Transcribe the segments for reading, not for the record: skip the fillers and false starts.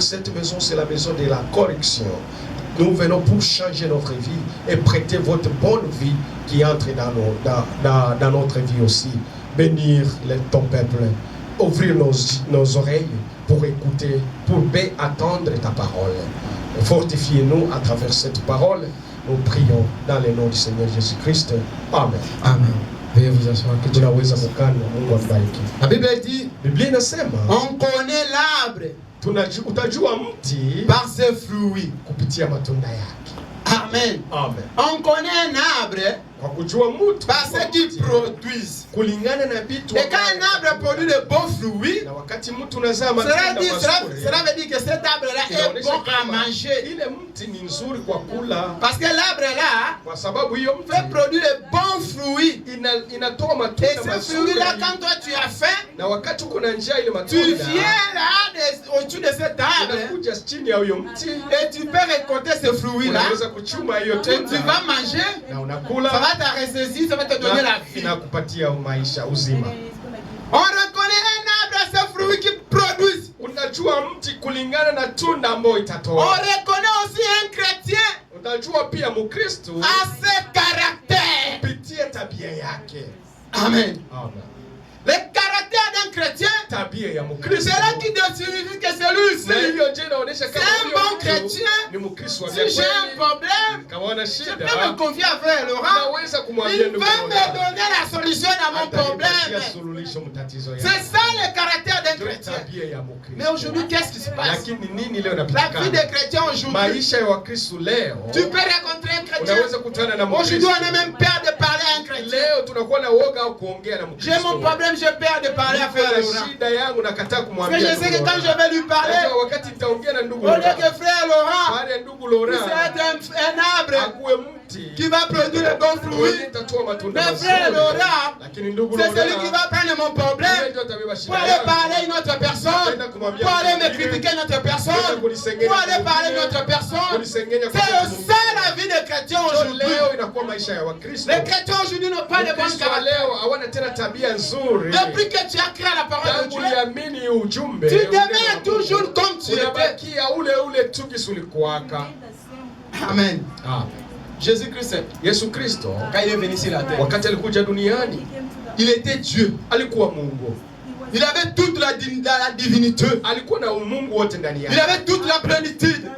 cette maison, c'est la maison de la correction. Nous venons pour changer notre vie et prêter votre bonne vie qui entre dans notre vie aussi. Bénir ton peuple, ouvrir nos oreilles pour écouter, pour bien attendre ta parole. Fortifiez-nous à travers cette parole. Nous prions dans le nom du Seigneur Jésus-Christ. Amen. Amen. Veuillez vous asseoir. La Bible dit, on connaît l'arbre par ses fruits. Amen. Amen. On connaît un arbre par ce qu'il produit. Et quand un arbre produit de bons fruits, cela veut dire que cet arbre-là est bon à manger. Parce que l'arbre-là fait produire de bons fruits. Et ces fruits-là, quand toi tu as faim, tu viens là au-dessus de cet arbre et tu peux récolter ces fruits-là. Tu vas manger, ça va te ressaisir, ça va te donner la vie. On reconnaît un arbre à ses fruits qui produisent. On reconnaît aussi un chrétien à ses caractères. Amen. Le caractère d'un chrétien, c'est là qui signifie que celui-ci, c'est un bon chrétien. Si j'ai un problème, je peux me confier à Frère Laurent. Il va me donner la solution à mon problème. C'est ça le caractère d'un chrétien. Mais aujourd'hui, qu'est-ce qui se passe? La vie des chrétiens aujourd'hui, tu peux rencontrer un chrétien. Aujourd'hui, on a même peur de parler à un chrétien. J'ai mon problème, j'ai peur de parler à Frère Laurent. Parce que je sais que quand je vais lui parler, au lieu que Frère Laurent, c'est un arbre qui va produire de bons fruits. Mais Frère Laurent, c'est celui qui va prendre mon problème pour aller parler à une autre personne, pour aller me critiquer une autre personne, pour aller parler à une autre personne. C'est ça la vie des chrétiens aujourd'hui. Les chrétiens aujourd'hui n'ont pas de bonnes caractères. Depuis que tu as créé la parole de Dieu, tu deviens toujours comme tu étais. Amen. Jésus-Christ, quand il est venu sur la terre, il était Dieu. Il avait toute la divinité. Il avait toute la plénitude.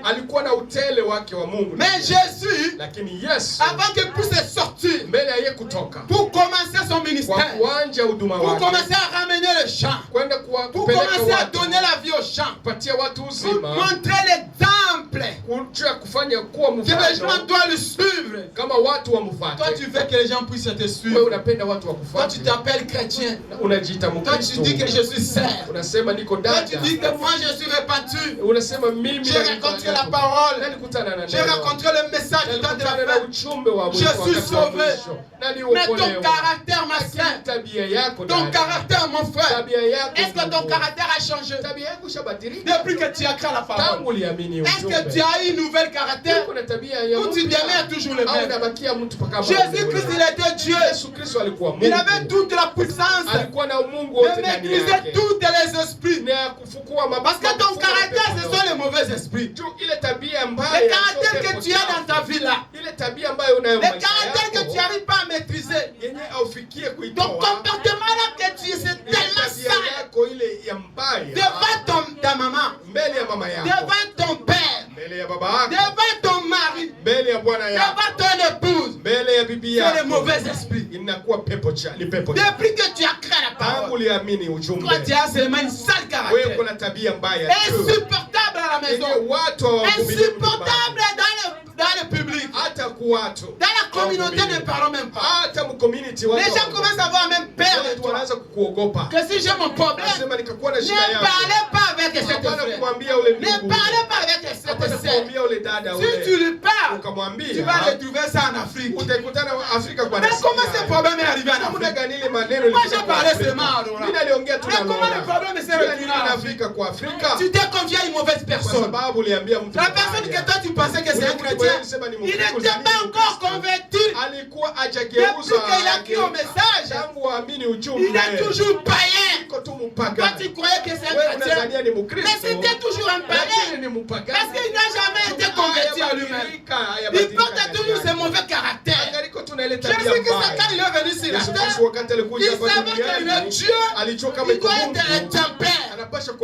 Mais Jésus, avant qu'il puisse sortir pour commencer son ministère, pour commencer à ramener le champ, pour commencer à donner la vie au champ, pour montrer l'exemple que les gens doivent le suivre. Toi, tu veux que les gens puissent te suivre. Toi, tu t'appelles chrétien. Toi, tu dis que je suis serre. Toi, tu dis que moi, je suis répandu. J'ai rencontré la parole. J'ai rencontré le message de la je suis sauvé. Mais ton caractère, ma soeur, ton caractère, mon frère, est-ce que ton caractère a changé depuis que tu as créé la parole? Est-ce que tu as eu une nouvelle caractère ou tu demeures toujours le même? Jésus-Christ, il était Dieu. Il avait toute la puissance de maîtriser tous les esprits. Parce que ton caractère, ce sont les mauvais esprits. Le caractère que tu as dans ta vie là, le caractère que tu n'arrives pas à maîtriser, ton comportement là que tu es, c'est tellement sale. Devant ta maman, devant ton père, devant ton mari, devant ton épouse, c'est les mauvais esprits. Depuis que tu as créé la parole, toi tu as seulement une sale caractère, insupportable à la maison, insupportable dans le public, dans la communauté, ne parlons même pas. Les gens commencent à avoir même peur de toi. Que si j'ai mon problème, ne parlez pas avec cette frère, ne parlez pas avec cette sœur. Si tu lui parles, tu vas retrouver ça en Afrique. Mais comment ce problème est arrivé en Afrique? Moi j'ai parlé seulement à Laurent. Mais comment le problème s'est retrouvé en Afrique? Tu t'es confié à une mauvaise personne. personne. La personne que toi tu pensais que c'est un chrétien, il n'était pas encore converti. Depuis qu'il a cru au message, il est toujours païen. Toi tu croyais que c'est un chrétien, mais c'était toujours un païen. Parce qu'il n'a jamais été converti à lui-même. Il porte toujours ses mauvais caractères. Jésus-Christ, quand il est venu sur la terre, il savait qu'il est Dieu. Il doit être un tempère.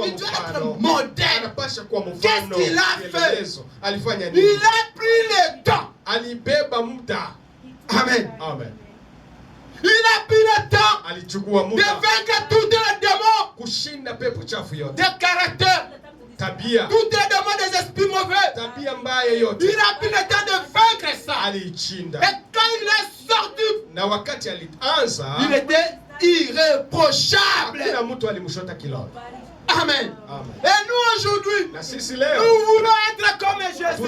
Il doit être modèle. Qu'est-ce qu'il a fait? Il a pris le temps. Amen. Il a pris le temps de vaincre tous les démons de caractère, tous les démons des esprits mauvais. Il a pris le temps de vaincre ça. Et quand il est sorti, il était irréprochable. Amen. Et nous aujourd'hui, nous voulons être comme Jésus.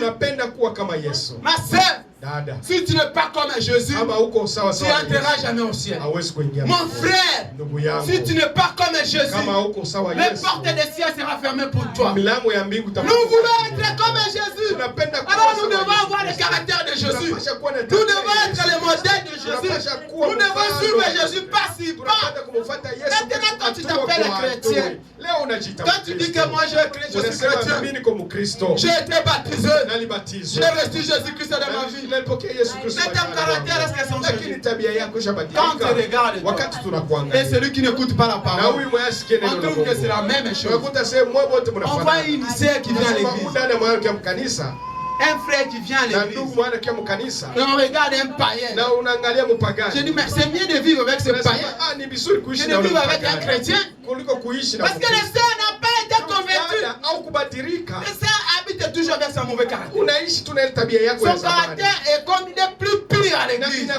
Ma sœur, si tu n'es pas comme Jésus, tu n'entreras jamais au ciel. Mon frère, si tu n'es pas comme Jésus, les portes des cieux seront fermées pour toi. Nous voulons être comme Jésus. Alors nous devons avoir le caractère de Jésus. Nous devons être le modèle de Jésus. Nous devons suivre Jésus pas si bas. Maintenant quand tu t'appelles chrétien, quand tu dis que moi je suis chrétien, j'ai été baptisé, j'ai reçu Jésus-Christ dans ma vie. Mais ton caractère, est-ce qu'elles sont changées? Quand tu regardes, et celui qui n'écoute pas la parole, on trouve que c'est la même chose. On voit une sœur qui vient à l'église, un frère qui vient à l'église, et on regarde un païen. Je dis, mais c'est mieux de vivre avec ce païen que de vivre avec un chrétien. Parce que le sœur n'a pas été converti. Le sœur habite toujours avec son mauvais caractère. Son caractère est comme il est plus pire à l'église.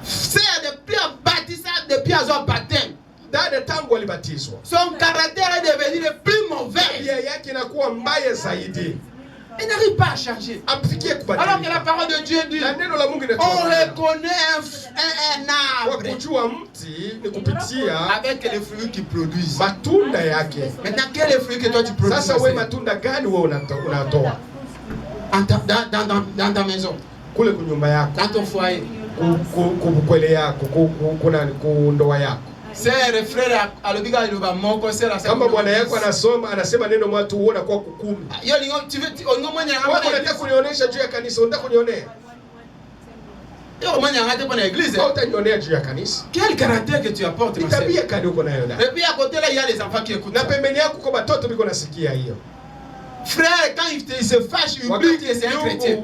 C'est depuis à son baptême. Son caractère est devenu le plus mauvais. Il n'arrive pas à changer. Alors que la parole de Dieu dit, on reconnaît un arbre avec les fruits qu'il produit. Maintenant, quel est le fruit que toi tu produis dans ta maison, dans ton foyer? C'est frère alobiga iloba moko c'est la kama bwana yako anasoma anasema neno watu uona kwa kukumi. Hiyo lingo mwenye unataka kunionyesha juu ya kanisa, unataka kunionea. Hiyo mwenye angate kwa église. Hautanionea juu ya kanisa. Quel caractère que tu apportes ma sœur? Tabia kadi uko nayo da. Et puis à côté là il y a les enfants qui écoutent. Na pembeni yako kwa watoto biko nasikia hiyo. Frère, quand il se fâche, il oublie que c'est un chrétien.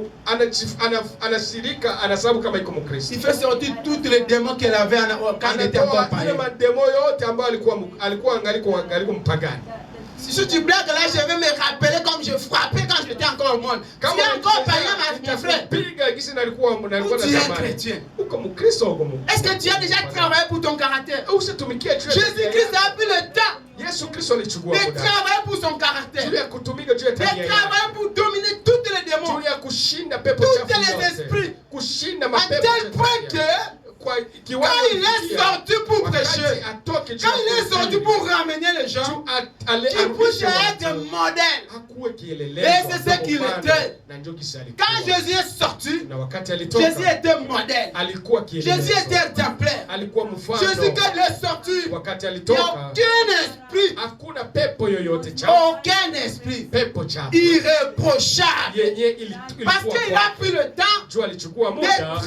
Il fait sortir tous les démons qu'elle avait quand il était encore païen. Si tu blagues là, je vais me rappeler comme je frappais quand j'étais encore au monde. Tu es encore païen, mon frère. Ou tu es un chrétien. Est-ce que tu as déjà travaillé pour ton caractère? Jésus-Christ a pris le temps de travailler pour son caractère, de travailler pour dominer tous les démons, tous les esprits, à tel point que quand il est sorti pour prêcher, quand il est sorti pour ramener les gens, il pouvait être modèle. Et c'est ce qu'il était. Quand Jésus est sorti, Jésus était modèle. Jésus était exemplaire. Jésus, quand il est sorti, il n'y a aucun esprit irréprochable. Parce qu'il a pris le temps de travailler,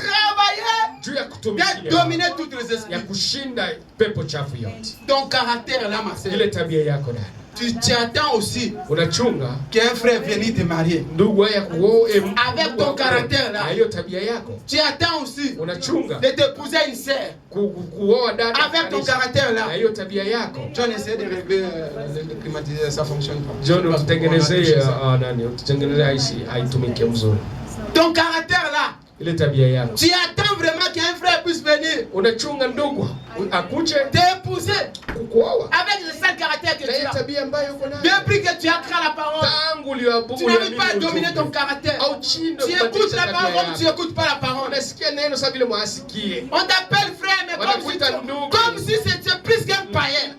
de dominer toutes les esprits. Ton caractère là, ma sœur, tu t'attends aussi qu'un frère vienne te marier avec ton caractère là. Tu attends aussi de t'épouser une sœur avec ton caractère là. John essaie de régler le climatiseur, ça fonctionne pas. Ton caractère là, tu attends vraiment qu'un frère puisse venir t'épouser avec le seul caractère que tu as. Depuis que tu as créé la parole, tu n'arrives pas à dominer ton caractère. Tu écoutes la parole comme tu n'écoutes pas la parole. On t'appelle frère, mais comme si c'était plus qu'un païen.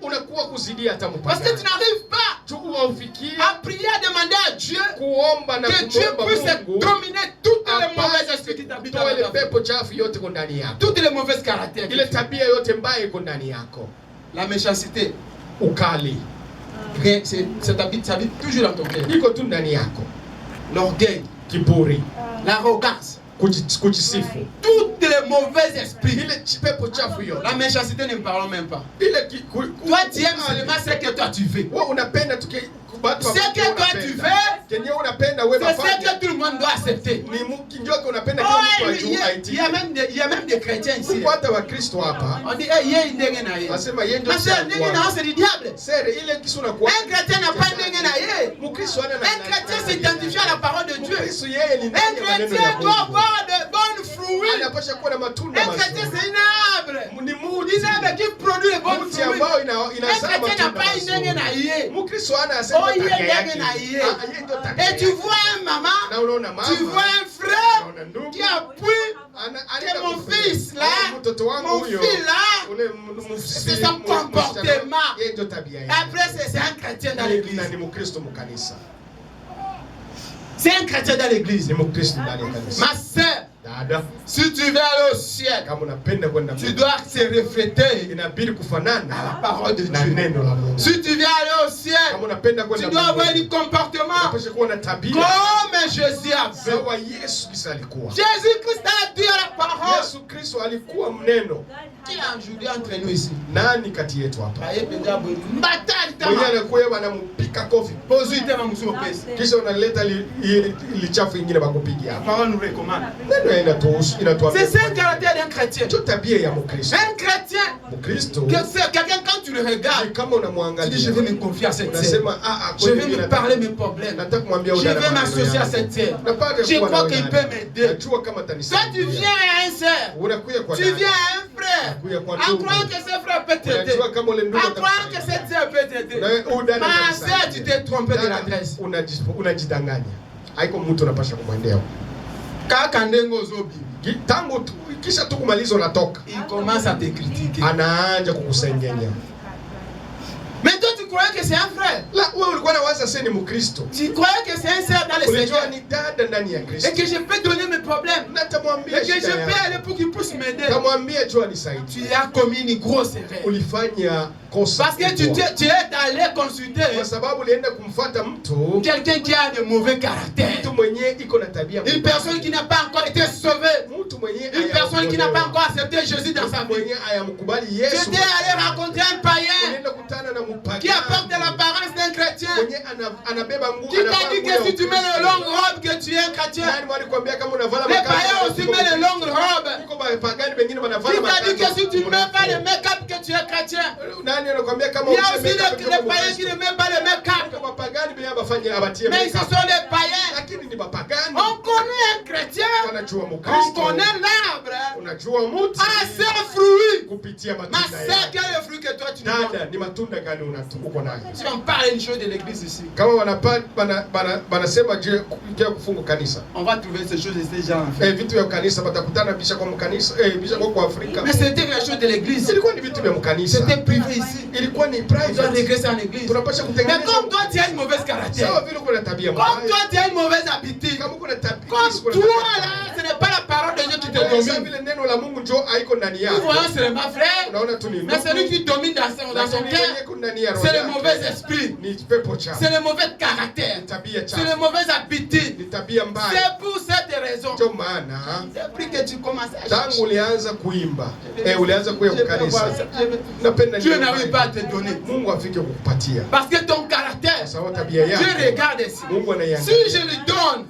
Parce que tu n'arrives pas à prier, à demander à Dieu que Dieu puisse dominer toutes les mauvaises esprits qui t'habitent dans la vie. Toutes les mauvaises caractères. La méchanceté. Ça habite toujours dans ton cœur. L'orgueil. L'arrogance. Toutes les mauvais esprits. La méchanceté, ne me parlons même pas. Toi tu aimes seulement ce que toi tu veux. Ce que toi tu veux, c'est ce que tout le monde doit accepter. Il y a même des chrétiens ici. On dit, c'est du diable. Un chrétien n'a pas un chrétien s'identifie à la parole de Dieu. Un chrétien doit avoir de bons fruits. Un chrétien c'est un arbre. Un arbre qui produit les bons fruits. Un chrétien n'a pas et tu vois un maman, tu vois un frère qui appuie que mon fils là, mon fils là, c'est son comportement. Après c'est un chrétien dans l'église. C'est un chrétien dans l'église. Ma sœur, si tu veux aller au ciel, tu dois se refléter à la parole de Dieu. Si tu veux aller au ciel, tu dois avoir un comportement comme Jésus a fait. Jésus-Christ a dit à la parole. Qui a aujourd'hui entre nous ici? La parole nous recommande. C'est ça le caractère d'un chrétien. Un chrétien, quelqu'un quand tu le regardes, tu dis je vais me confier à cette sœur. Je vais me parler mes problèmes. Je vais m'associer à cette sœur. Je crois qu'il peut m'aider. Toi tu viens à un sœur, tu viens à un frère, en croyant que ce frère peut t'aider, en croyant que cette sœur peut t'aider. Ma sœur, tu t'es trompé de l'adresse. Il commence à te critiquer. Mais toi tu croyais que c'est un frère. Tu croyais que c'est un sœur dans le Seigneur. Et que je peux donner mes problèmes. Et que je peux aller pour qu'il puisse m'aider. Tu as commis une grosse erreur. Parce que tu es allé consulter quelqu'un qui a de mauvais caractère. Une personne qui n'a pas encore été sauvée. Une personne qui n'a pas encore accepté Jésus dans sa vie. Tu es allé rencontrer un païen qui apporte l'apparence d'un chrétien. Qui t'a dit que si tu mets les longues robes que tu es un chrétien. Les païens aussi mettent les longues robes. Qui t'a dit que si tu ne mets pas le make-up que tu es chrétien. Il y a aussi les païens qui ne mettent pas le make-up. Mais ce sont les païens. On connaît un chrétien. On connaît l'arbre. À ses fruits. Ma sœur, quel est le fruit que toi tu vois? Si on parle une chose de l'église ici, on va trouver ces choses déjà en fait. Mais c'était quelque chose de l'église. C'était privé ici. On doit régresser en église. Mais comme toi tu as une mauvaise caractère, comme toi tu as une mauvaise habitude, comme toi là, ce n'est pas la parole de Dieu qui te domine. Nous voyons seulement frère, mais celui qui domine dans son cœur, c'est le mauvais esprit, c'est le mauvais caractère, c'est le mauvais habitude. C'est pour cette raison, depuis que tu commences à chercher, Dieu n'arrive pas à te donner. Parce que ton caractère, Dieu regarde ici. Si je lui donne,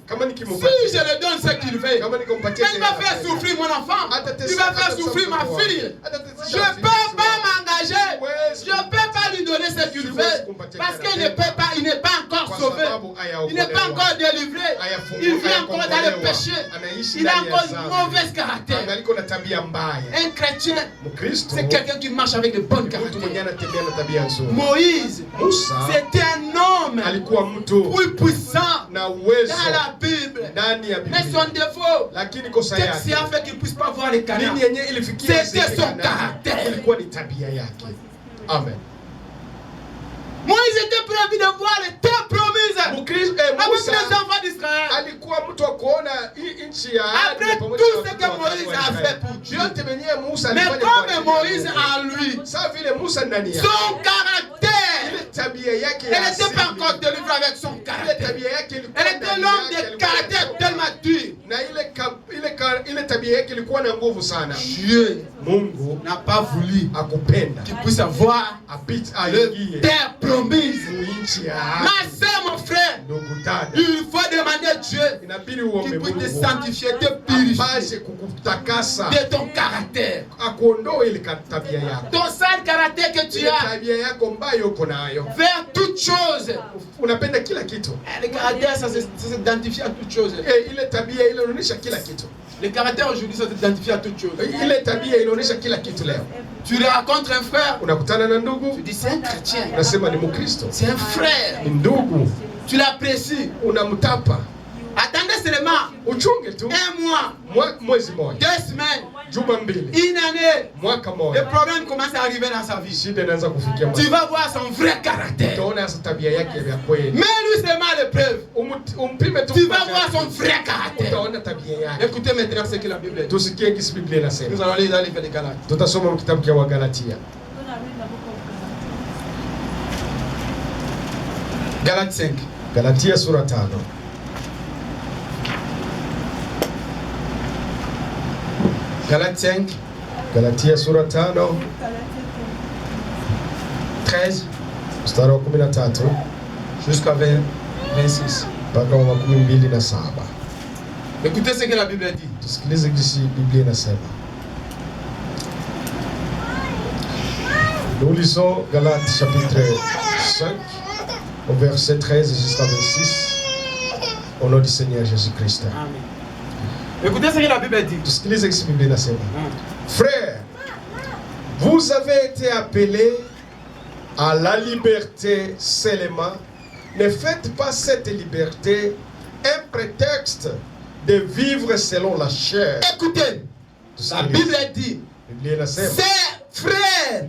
ce qu'il veut, il va faire souffrir mon enfant, il va faire souffrir ma fille. Je ne peux pas m'engager, je ne peux pas lui donner ce qu'il veut, parce qu'il ne peut pas, il n'est pas encore sauvé, il n'est pas encore délivré, il vit encore dans le péché, il a encore une mauvaise caractère. Un chrétien, c'est quelqu'un qui marche avec de bonnes caractères. Moïse, c'était un homme plus puissant dans la Bible, mais son défaut, qu'est-ce qui a fait qu'il ne puisse pas voir les Canaans? C'était son caractère. Amen. était prévu de voir les terres promises avec les enfants d'Israël. Après tout ce que Moïse a fait pour Dieu. Mais comme Moïse en lui, son caractère, elle n'était pas encore délivrée avec son caractère. Elle était l'homme de caractère tellement dur. Dieu n'a pas voulu qu'il puisse avoir le terre promise. Ma soeur, mon frère, il faut demander à Dieu qu'il puisse te sanctifier, te purifier de ton caractère. Ton sale caractère que tu as vers toute chose. Le caractère, ça s'identifie à toute chose. Le caractère aujourd'hui, ça s'identifie à toute chose. Tu rencontres un frère, tu dis c'est un chrétien, c'est un frère, tu l'apprécies. Attendez seulement un mois, 2 semaines, une année, les problèmes commencent à arriver dans sa vie. Tu vas voir son vrai caractère. Mais lui seulement l'épreuve. Tu vas voir son vrai caractère. Écoutez maintenant ce que la Bible dit. Nous allons lire dans le livre de Galates. Galates 5. Galatia sura 5. Galates 5. Galatia sura 5. 13. Mstari wa 13 jusqu'à 26. mpaka wa 27. Écoutez ce que la Bible dit. Tusikilize jinsi Biblia inasema. Nous lisons Galates chapitre 5 au verset 13 jusqu'à 26 au nom du Seigneur Jésus-Christ. Amen. Écoutez ce que la Bible dit. Tusikilize jinsi Biblia inasema. Frères, vous avez été appelés à la liberté seulement. Ne faites pas cette liberté un prétexte de vivre selon la chair. Écoutez, la Bible dit, c'est frère,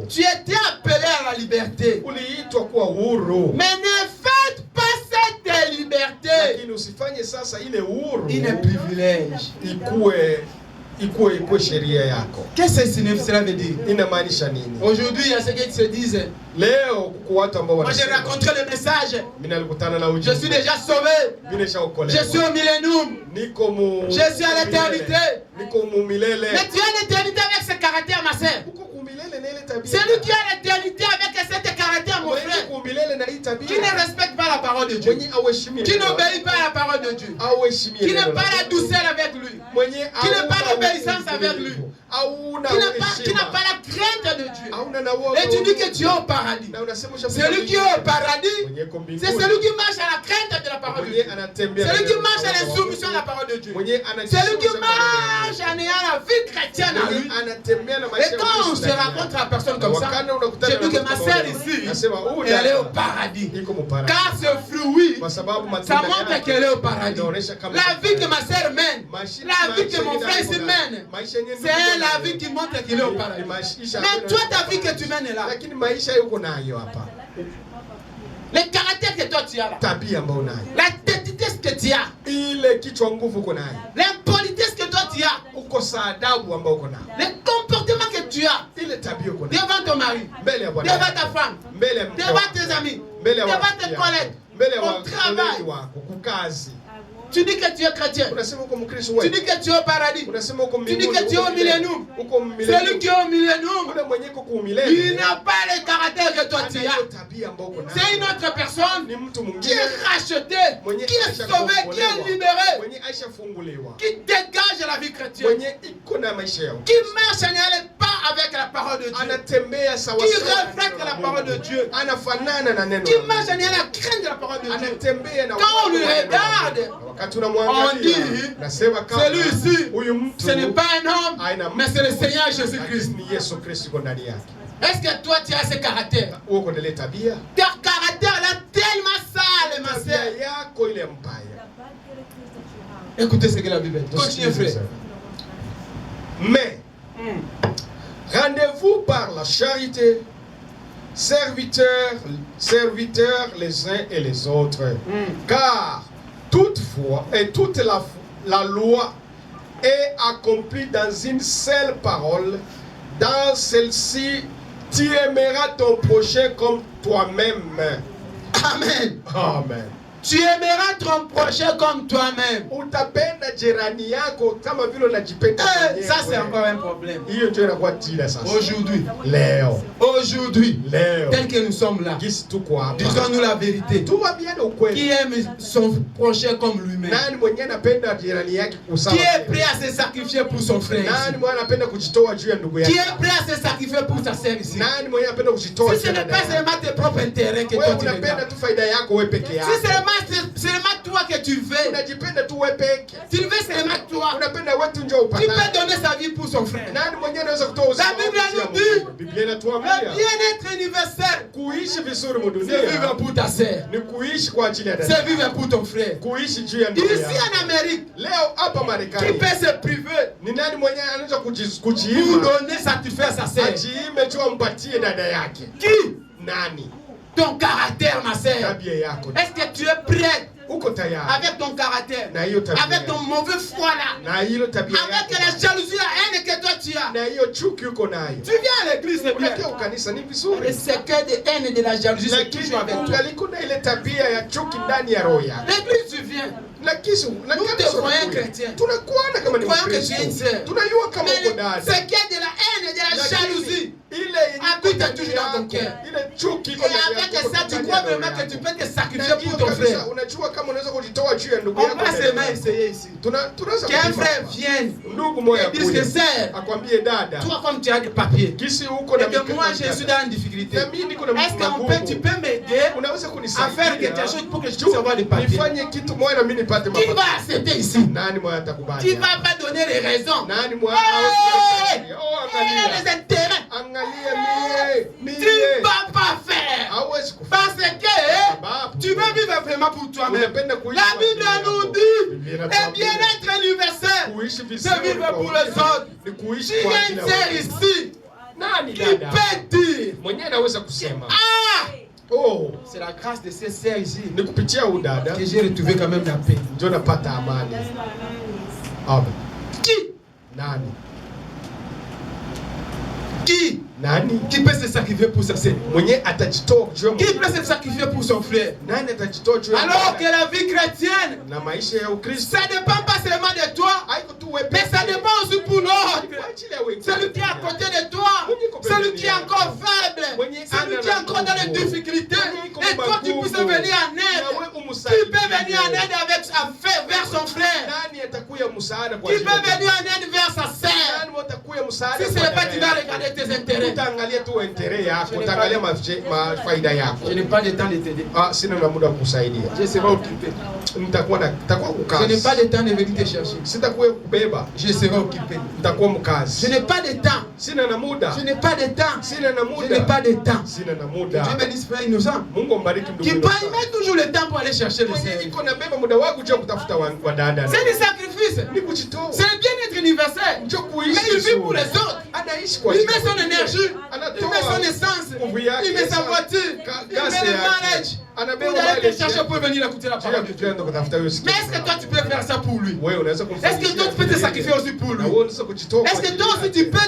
tu étais appelé à la liberté. Mais ne faites pas cette liberté une privilège. Qu'est-ce que cela veut dire? Aujourd'hui, il y a ceux qui se disent, moi j'ai rencontré le message, je suis déjà sauvé, je suis au millénium, je suis à l'éternité. Mais tu as l'éternité avec ce caractère, ma soeur. C'est lui qui a l'éternité avec ce caractère, mon frère, qui ne respecte pas la parole de Dieu, qui n'obéit pas à la parole de Dieu, qui n'a pas la douceur avec lui, qui n'a pas l'obéissance avec lui, qui n'a pas la crainte de Dieu. Et tu dis que tu es au paradis. Celui qui est au paradis, c'est celui qui marche à la crainte de la parole de Dieu. Celui qui marche à l'insoumission de la parole de Dieu. Celui qui marche en ayant la vie chrétienne en lui. Et quand on se rencontre à la personne comme ça, je dis que ma sœur ici, elle est au paradis. Car ce fruit, ça montre qu'elle est au paradis. La vie que ma sœur mène, la vie que mon frère ici mène, c'est la vie qui montre qu'il est au paradis. Mais toi, ta vie que tu mènes est là. Le caractère que toi tu as là, la têtitesse que tu as, l'impolitesse que toi tu as, le comportement que tu as devant ton mari, devant ta femme, devant tes amis, devant tes collègues, au travail. Tu dis que tu es chrétien. Tu dis que tu es au paradis. Tu dis que tu es au millénium. Celui qui est au millénium, il n'a pas le caractère que toi tu as. C'est une autre personne qui est rachetée, qui est sauvée, qui est libérée, qui dégage la vie chrétienne, qui marche en n'allait pas avec la parole de Dieu, qui reflète la parole de Dieu, qui marche en ayant la crainte de la parole de Dieu. Quand on lui regarde, on dit, celui-ci, ce n'est pas un homme, mais c'est le Seigneur Jésus-Christ. Est-ce que toi tu as ce caractère? Ta caractère est tellement sale, ma soeur. Écoutez ce que la Bible dit. Continuez, frère. Mais rendez-vous par la charité, serviteurs les uns et les autres. Car toutefois, et toute la loi est accomplie dans une seule parole. Dans celle-ci, tu aimeras ton prochain comme toi-même. Amen. Amen. Tu aimeras ton prochain comme toi-même. Ça, c'est encore un problème. Aujourd'hui, tel que nous sommes là, disons-nous la vérité. Qui aime son prochain comme lui-même? Qui est prêt à se sacrifier pour son frère ici? Qui est prêt à se sacrifier pour sa sœur ici? Si ce n'est pas seulement tes propres intérêts que toi tu regardes, si seulement toi que tu veux, tu veux seulement toi, tu peux donner sa vie pour son frère. La Bible nous dit le bien-être universel, c'est vivre pour ta sœur, c'est vivre pour ton frère. Ici en Amérique, qui peut se priver pour donner satisfaire sa sœur? Qui? Ton caractère, ma sœur. Est-ce que tu es prêt avec ton caractère, avec ton mauvais foi là, avec la jalousie, la haine que toi tu as? Tu viens à l'église, c'est bien. Le secret de haine et de la jalousie, c'est toujours avec toi. L'église, tu viens. Nous te croyons chrétiens. Nous croyons que tu es une sœur. Mais le secret de la haine et de la jalousie habite toujours dans ton cœur. Et avec ça, tu crois vraiment que tu peux te sacrifier pour ton frère. On va seulement essayer ici. Qu'un frère vienne et dise que sœur, toi comme tu as des papiers, et que moi je suis dans une difficulté, est-ce que tu peux m'aider à faire quelque chose pour que je puisse avoir des papiers? Qui va accepter ici? Qui va pas donner les raisons? Les intérêts. Tu ne vas pas faire. Parce que tu veux vivre vraiment pour toi-même. La Bible nous dit le bien-être universel, c'est vivre pour les autres. Il y a une sœur ici qui peut dire oh, c'est la grâce de ces sœurs ici que j'ai retrouvé quand même la paix. Amen. Qui? Nani? Qui? Nani? Qui peut se sacrifier pour sa sœur? Qui peut se sacrifier pour son frère? Alors que la vie chrétienne, ça ne dépend pas seulement de toi, mais ça dépend aussi pour l'autre. Celui qui est à côté de toi, celui qui est encore faible, celui qui est encore dans les difficultés, et toi tu peux venir en aide. Qui peut venir en aide vers son frère? Qui peut venir en aide vers sa sœur? Si ce n'est pas, tu vas regarder tes intérêts. Je n'ai pas de temps de t'aider. Je serai occupé. Je n'ai pas de temps de venir te chercher. Je serai occupé. Je n'ai pas de temps. Je n'ai pas de temps. Je n'ai pas de temps. Dieu bénisse frère innocent. Qui met toujours le temps pour aller chercher le Seigneur. C'est du sacrifice. C'est le bien-être universel. Mais il vit pour les autres. Il met son énergie. Il met son essence. Il met sa voiture. Il met le manage. Pour aller te chercher pour venir écouter la parole de Dieu. Mais est-ce que toi tu peux faire ça pour lui? Est-ce que toi tu peux te sacrifier aussi pour lui? Est-ce que toi aussi tu peux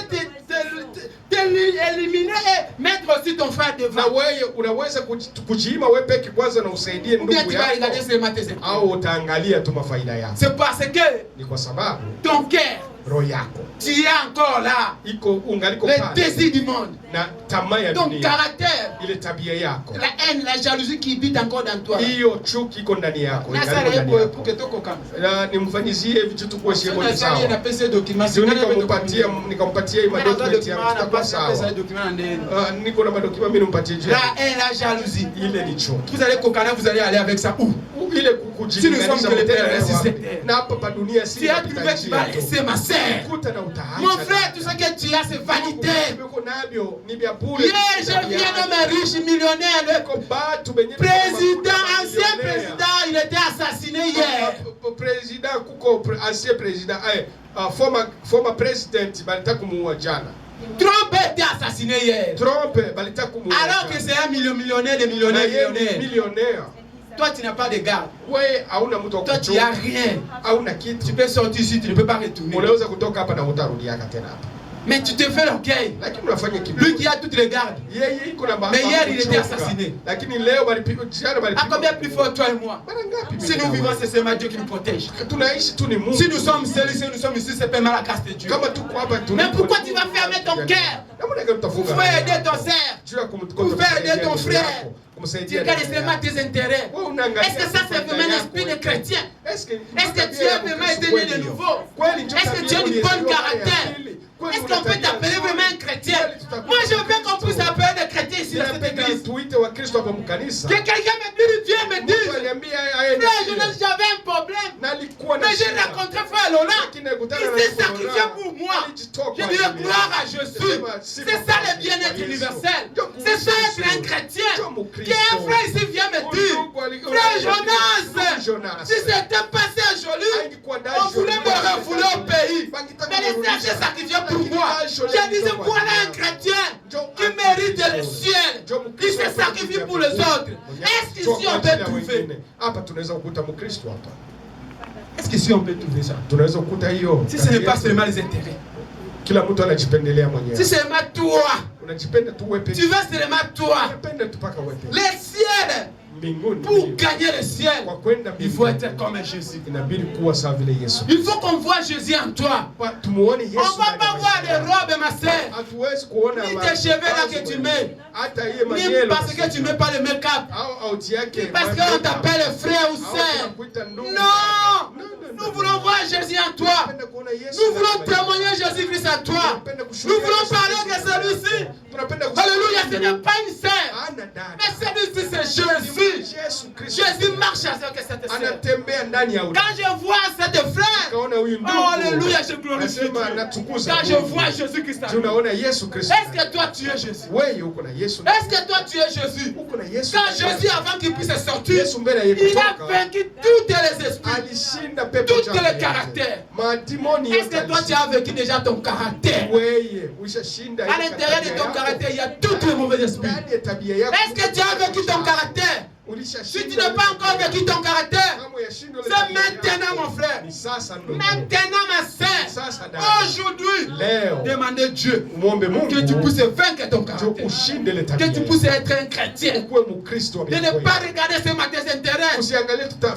t'éliminer et mettre aussi ton frère devant? Ou bien tu vas regarder seulement tes intérêts. C'est parce que ton cœur, tu es encore là. Le désir du monde, ton caractère, la haine, la jalousie qui vit encore dans toi. La haine, la jalousie. Vous allez cocaner, vous allez aller avec ça où? Si nous sommes que les pères ressuscités, tu as trouvé que tu vas laisser ma sœur. Mon frère, tout ce que tu as, c'est vanité. Hier, je viens d'homme riche, millionnaire, président, ancien président, il était assassiné hier. Ancien président, former president, Trump a été assassiné hier. Trump, alors que c'est un millionnaire de millionnaire. Toi, tu n'as pas de garde. Toi, tu n'as rien. Tu peux sortir ici, tu ne peux pas retourner. Mais tu te fais l'orgueil. Lui qui a toutes les gardes. Mais hier, il était assassiné. À combien plus fort toi et moi? Si nous vivons, c'est seulement Dieu qui nous protège. Si nous sommes seuls, si nous sommes ici, c'est pas mal la grâce de Dieu. Mais pourquoi tu vas fermer ton cœur pour faire aider ton sœur, pour faire aider ton frère? Tu regardes seulement tes intérêts. Est-ce que ça c'est vraiment un esprit de chrétien? Est-ce que tu as vraiment été né de nouveau? Est-ce que tu as une bonne caractère? Est-ce qu'on peut t'appeler vraiment un chrétien? Moi je veux qu'on puisse appeler des chrétiens ici dans cette église. Que quelqu'un me vienne me dire, frère, j'avais un problème, mais j'ai rencontré frère Lola, il s'est sacrifié pour moi. Je dis gloire à Jésus. C'est ça le bien-être universel. C'est ça être un chrétien. Un frère ici vient me dire, frère Jonas, si c'était passé joli, on voulait me refouler au pays. Mais les frères s'est sacrifié pour moi. Je disais, voilà un chrétien qui mérite le ciel, qui se sacrifie pour les autres. Est-ce qu'ici on peut trouver? Est-ce qu'ici on peut trouver ça? Si ce n'est pas seulement les intérêts. Si seulement toi, tu veux seulement toi, les ciels, pour gagner le ciel, il faut être comme Jésus. Il faut qu'on voit Jésus en toi. On ne va pas voir les robes, ma soeur, ni tes cheveux là que tu mets, ni parce que tu ne mets pas le make-up, ni parce qu'on t'appelle frère ou sœur. Non! Nous voulons voir Jésus en toi. Nous voulons témoigner Jésus-Christ en toi. Nous voulons parler de celui-ci. Alléluia, ce n'est pas une sœur. Mais celui-ci, c'est Jésus. Jésus marche avec cette sœur. Quand je vois cette frère, oh, alléluia, je glorifie Dieu. Quand je vois Jésus-Christ en toi. Est-ce que toi, tu es Jésus? Est-ce que toi, tu es Jésus? Quand Jésus, avant qu'il puisse sortir, il a vaincu tous les esprits, tous les caractères. Est-ce que toi, tu as vécu déjà ton caractère? À l'intérieur de ton caractère, il y a tous les mauvais esprits. Est-ce que tu as vécu ton caractère? Si tu n'as pas encore vécu ton caractère, c'est maintenant mon frère, maintenant ma soeur, aujourd'hui, demandez Dieu que tu puisses vaincre ton caractère, que tu puisses être un chrétien, de ne pas regarder seulement tes intérêts,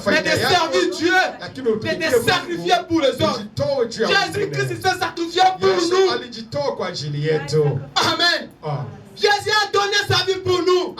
mais de servir Dieu, de te sacrifier pour les autres. Jésus-Christ s'est sacrifié pour nous. Amen. Jésus a donné sa vie pour nous.